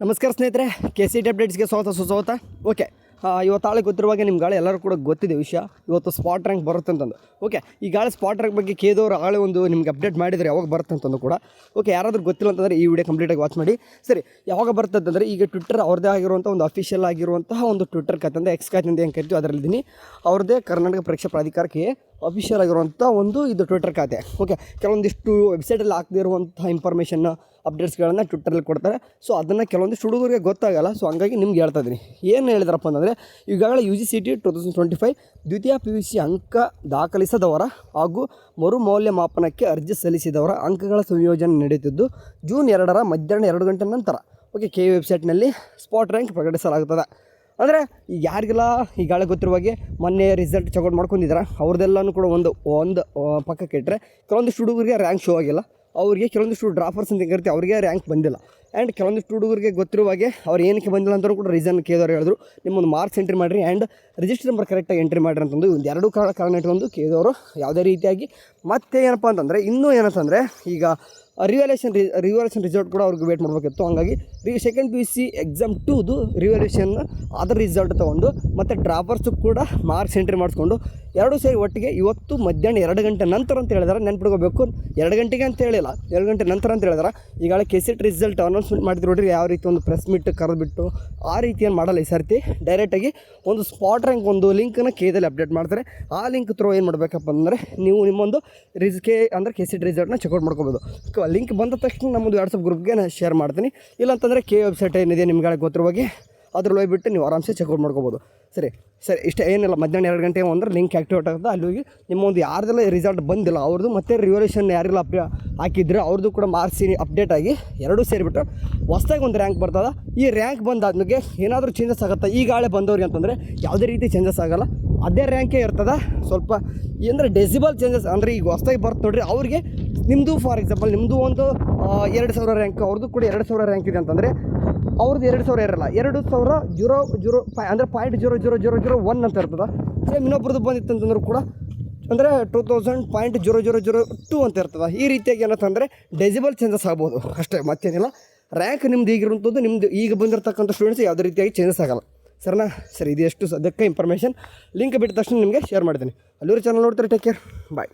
ನಮಸ್ಕಾರ ಸ್ನೇಹಿತರೆ, KCET ಅಪ್ಡೇಟ್ಸ್ಗೆ ಸ್ವಾಗತ ಸುಸ್ವಾಗತ. ಓಕೆ, ಇವತ್ತು ಆಳೆ ಗೊತ್ತಿರುವಾಗ ನಿಮ್ಮ ಗಾಳಿ ಎಲ್ಲರೂ ಕೂಡ ಗೊತ್ತಿದೆ ವಿಷಯ. ಇವತ್ತು ಸ್ಪಾಟ್ ರ್ಯಾಂಕ್ ಬರುತ್ತೆ ಅಂತಂದು. ಓಕೆ, ಈ ಗಾಳಿ ಸ್ಪಾಟ್ ರ್ಯಾಂಕ್ ಬಗ್ಗೆ ಕೇದವರು ಆಳೆ ಒಂದು ನಿಮ್ಗೆ ಅಪ್ಡೇಟ್ ಮಾಡಿದರೆ ಯಾವಾಗ ಬರುತ್ತೆ ಅಂತಂದು ಕೂಡ. ಓಕೆ, ಯಾರಾದರೂ ಗೊತ್ತಿಲ್ಲ ಅಂತಂದರೆ ಈ ವಿಡಿಯೋ ಕಂಪ್ಲೀಟಾಗಿ ವಾಚ್ ಮಾಡಿ. ಸರಿ, ಯಾವಾಗ ಬರುತ್ತೆ ಅಂತಂದರೆ ಈಗ ಟ್ವಿಟ್ಟರ್ ಅವ್ರದ್ದೇ ಆಗಿರುವಂಥ ಒಂದು ಅಫಿಷಿಯಲ್ ಆಗಿರುವಂತಹ ಒಂದು ಟ್ವಿಟ್ಟರ್ ಖಾತೆ ಅಂದರೆ ಎಕ್ಸ್ ಖಾತೆ ಅಂತ ಏನು ಕರಿತೀವಿ ಅದರಲ್ಲಿದ್ದೀನಿ. ಅವ್ರದ್ದೇ ಕರ್ನಾಟಕ ಪರೀಕ್ಷಾ ಪ್ರಾಧಿಕಾರಕ್ಕೆ ಅಫಿಷಿಯಲ್ ಆಗಿರುವಂಥ ಒಂದು ಇದು ಟ್ವಿಟ್ಟರ್ ಖಾತೆ. ಓಕೆ, ಕೆಲವೊಂದಿಷ್ಟು ವೆಬ್ಸೈಟಲ್ಲಿ ಹಾಕದೇ ಇರುವಂಥ ಇನ್ಫಾರ್ಮೇಷನ್ ಅಪ್ಡೇಟ್ಸ್ಗಳನ್ನು ಟ್ವಿಟ್ಟರಲ್ಲಿ ಕೊಡ್ತಾರೆ. ಸೊ ಅದನ್ನು ಕೆಲವೊಂದಿಷ್ಟು ಹುಡುಗರಿಗೆ ಗೊತ್ತಾಗಲ್ಲ. ಸೊ ಹಂಗಾಗಿ ನಿಮ್ಗೆ ಹೇಳ್ತಾ ಇದ್ದೀನಿ. ಏನು ಹೇಳಿದ್ರಪ್ಪ ಅಂತಂದರೆ, ಈಗಾಗಲೇ UGCET 2025 ದ್ವಿತೀಯ PUC ಅಂಕ ದಾಖಲಿಸದವರ ಹಾಗೂ ಮರು ಮೌಲ್ಯಮಾಪನಕ್ಕೆ ಅರ್ಜಿ ಸಲ್ಲಿಸಿದವರ ಅಂಕಗಳ ಸಂಯೋಜನೆ ನಡೆಯುತ್ತಿದ್ದು ಜೂನ್ 2 ಮಧ್ಯಾಹ್ನ 2 ಗಂಟೆ ನಂತರ KU ವೆಬ್ಸೈಟ್ನಲ್ಲಿ ಸ್ಪಾಟ್ ರ್ಯಾಂಕ್ ಪ್ರಕಟಿಸಲಾಗುತ್ತದೆ. ಅಂದರೆ ಈಗ ಯಾರಿಗೆಲ್ಲ ಈಗಾಗಲೇ ಗೊತ್ತಿರುವಾಗೆ ಮೊನ್ನೆ ರಿಸಲ್ಟ್ ಚೆಕ್ಔಟ್ ಮಾಡ್ಕೊಂಡಿದ್ದಾರೆ ಅವ್ರದ್ದೆಲ್ಲನೂ ಕೂಡ ಒಂದು ಪಕ್ಕಕ್ಕೆ ಇಟ್ಟರೆ ಕೆಲವೊಂದಿಷ್ಟು ಹುಡುಗರಿಗೆ ರ್ಯಾಂಕ್ ಶೋ ಆಗಿಲ್ಲ. ಅವರಿಗೆ ಕೆಲವೊಂದಿಷ್ಟು ಡ್ರಾಪರ್ಸ್ ಅಂತ ಕರಿತೀವಿ, ಅವರಿಗೆ ರ್ಯಾಂಕ್ ಬಂದಿಲ್ಲ. ಆ್ಯಂಡ್ ಕೆಲವೊಂದಿಷ್ಟು ಹುಡುಗರಿಗೆ ಗೊತ್ತಿರುವಾಗೆ ಅವ್ರು ಏನಕ್ಕೆ ಬಂದಿಲ್ಲ ಅಂತಲೂ ಕೂಡ ರೀಸನ್ ಕೇದವ್ರು ಹೇಳಿದ್ರು, ನಿಮ್ಮೊಂದು ಮಾರ್ಕ್ಸ್ ಎಂಟ್ರಿ ಮಾಡಿರಿ ಆ್ಯಂಡ್ ರಿಜಿಸ್ಟರ್ ನಂಬರ್ ಕರೆಕ್ಟಾಗಿ ಎಂಟ್ರಿ ಮಾಡಿರಿ ಅಂತಂದು ಒಂದು ಎರಡು ಕಾರಣ ಇಟ್ಕೊಂಡು ಕೇದವರು ಯಾವುದೇ ರೀತಿಯಾಗಿ. ಮತ್ತು ಏನಪ್ಪ ಅಂತಂದರೆ ಇನ್ನೂ ಏನಂತಂದರೆ ಈಗ ರಿವ್ಯಾಲ್ಯೂಷನ್ ರಿಸಲ್ಟ್ ಕೂಡ ಅವ್ರಿಗೆ ವೇಟ್ ಮಾಡಬೇಕಿತ್ತು. ಹಂಗಾಗಿ ಸೆಕೆಂಡ್ PUC ಎಕ್ಸಾಮ್ 2ದು ರಿವ್ಯಾಲ್ಯೂಷನ್ ಅದರ ರಿಸಲ್ಟ್ ತೊಗೊಂಡು ಮತ್ತು ಡ್ರಾಪರ್ಸು ಕೂಡ ಮಾರ್ಕ್ಸ್ ಎಂಟ್ರಿ ಮಾಡಿಸ್ಕೊಂಡು ಎರಡೂ ಸೇರಿ ಒಟ್ಟಿಗೆ ಇವತ್ತು ಮಧ್ಯಾಹ್ನ 2 ಗಂಟೆ ನಂತರ ಅಂತ ಹೇಳಿದಾರೆ. ನೆನ್ಪಿಡ್ಕೋಬೇಕು, 2 ಗಂಟೆಗೆ ಅಂತ ಹೇಳಿಲ್ಲ, 2 ಗಂಟೆ ನಂತರ ಅಂತ ಹೇಳಿದಾರೆ. ಈಗಾಗಲೇ KCET ರಿಸಲ್ಟ್ ಅನೌನ್ಸ್ಮೆಂಟ್ ಮಾಡಿದ್ರು ನೋಡ್ರಿ, ಯಾವ ರೀತಿ ಒಂದು ಪ್ರೆಸ್ ಮೀಟ್ ಕರೆದುಬಿಟ್ಟು ಆ ರೀತಿಯನ್ನು ಮಾಡಲ್ಲ. ಈ ಸರ್ತಿ ಡೈರೆಕ್ಟಾಗಿ ಒಂದು ಸ್ಪಾಟ್ ರ್ಯಾಂಕ್ ಒಂದು ಲಿಂಕನ್ನು ಕೇದಲ್ಲಿ ಅಪ್ಡೇಟ್ ಮಾಡ್ತಾರೆ. ಆ ಲಿಂಕ್ ಥ್ರೂ ಏನು ಮಾಡಬೇಕಪ್ಪ ಅಂದರೆ ನೀವು ನಿಮ್ಮೊಂದು KCET ರಿಸಲ್ಟ್ನ ಚೆಕ್ಔಟ್ ಮಾಡ್ಕೋಬೋದು. ಲಿಂಕ್ ಬಂದ ತಕ್ಷಣ ನಮ್ಮದು ವಾಟ್ಸಪ್ ಗ್ರೂಪ್ಗೆ ನಾನು ಶೇರ್ ಮಾಡ್ತೀನಿ. ಇಲ್ಲಾಂತಂದರೆ ವೆಬ್ಸೈಟ್ ಏನಿದೆ ನಿಮ್ಗೆ ಗೊತ್ತಿರುವಾಗೆ ಅದ್ರಲ್ಲಿ ಹೋಗ್ಬಿಟ್ಟು ನೀವು ಆರಾಮ್ಸೆ ಚೆಕ್ಔಟ್ ಮಾಡ್ಕೋಬೋದು. ಸರಿ, ಇಷ್ಟ ಏನಿಲ್ಲ. ಮಧ್ಯಾಹ್ನ 2 ಗಂಟೆ ಅಂದರೆ ಲಿಂಕ್ ಆ್ಯಕ್ಟಿವೇಟ್ ಆಗುತ್ತೆ. ಅಲ್ಲಿ ಹೋಗಿ ನಿಮ್ಮ ಒಂದು ಯಾರ್ದೆಲ್ಲ ರಿಸಲ್ಟ್ ಬಂದಿಲ್ಲ ಅವ್ರದ್ದು ಮತ್ತು ರಿವಲ್ಯೂಷನ್ ಯಾರೆಲ್ಲ ಹಾಕಿದ್ರೆ ಅವ್ರದ್ದು ಕೂಡ ಮಾರ್ಕ್ಸ್ ಅಪ್ಡೇಟ್ ಆಗಿ ಎರಡೂ ಸೇರಿಬಿಟ್ಟು ಹೊಸ್ದಾಗಿ ಒಂದು ರ್ಯಾಂಕ್ ಬರ್ತದೆ. ಈ ರ್ಯಾಂಕ್ ಬಂದಾದ್ಮೇಲೆ ಏನಾದರೂ ಚೇಂಜಸ್ ಆಗುತ್ತೆ. ಈಗ ಆಳೆ ಬಂದವ್ರಿಗೆ ಅಂತಂದರೆ ಯಾವುದೇ ರೀತಿ ಚೇಂಜಸ್ ಆಗೋಲ್ಲ, ಅದೇ ರ್ಯಾಂಕೇ ಇರ್ತದೆ. ಸ್ವಲ್ಪ ಅಂದರೆ ಡೆಸಿಬಲ್ ಚೇಂಜಸ್ ಅಂದರೆ ಈಗ ಹೊಸ್ದಾಗಿ ಬರ್ತು ನೋಡ್ರಿ ಅವ್ರಿಗೆ. ನಿಮ್ಮದು ಫಾರ್ ಎಕ್ಸಾಂಪಲ್ ನಿಮ್ಮದು ಒಂದು 2000 ರ್ಯಾಂಕ್, ಅವ್ರದ್ದು ಕೂಡ 2000 ರ್ಯಾಂಕ್ ಇದೆ ಅಂತಂದರೆ ಅವ್ರದ್ದು 2000 ಇರಲ್ಲ, 2000 ಅಂದರೆ 0.00001 ಅಂತ ಇರ್ತದೆ. ಸೇಮ್ ಇನ್ನೊಬ್ರದ್ದು ಬಂದಿತ್ತು ಅಂತಂದ್ರೂ ಕೂಡ ಅಂದರೆ 2000.0002 ಅಂತ ಇರ್ತದೆ. ಈ ರೀತಿಯಾಗಿ ಏನಂತಂದರೆ ಡೆಸಿಬಲ್ ಚೇಂಜಸ್ ಆಗ್ಬೋದು ಅಷ್ಟೇ, ಮತ್ತೇನಿಲ್ಲ. ರ್ಯಾಂಕ್ ನಿಮ್ದು ಈಗಿರುವಂಥದ್ದು ನಿಮ್ಮದು ಈಗ ಬಂದಿರತಕ್ಕಂಥ ಸ್ಟೂಡೆಂಟ್ಸ್ ಯಾವುದೇ ರೀತಿಯಾಗಿ ಚೇಂಜಸ್ ಆಗೋಲ್ಲ. ಸರಿ, ಇದು ಎಷ್ಟು ಸದ್ಯಕ್ಕೆ ಇನ್ಫಾರ್ಮೇಷನ್ ಲಿಂಕ್ ಬಿಟ್ಟ ತಕ್ಷಣ ನಿಮಗೆ ಶೇರ್ ಮಾಡ್ತೀನಿ. ಅಲ್ಲಿವರೆಗೆ ಚಾನಲ್ ನೋಡ್ತಾರೆ. ಟೇಕ್ ಕೇರ್, ಬಾಯ್.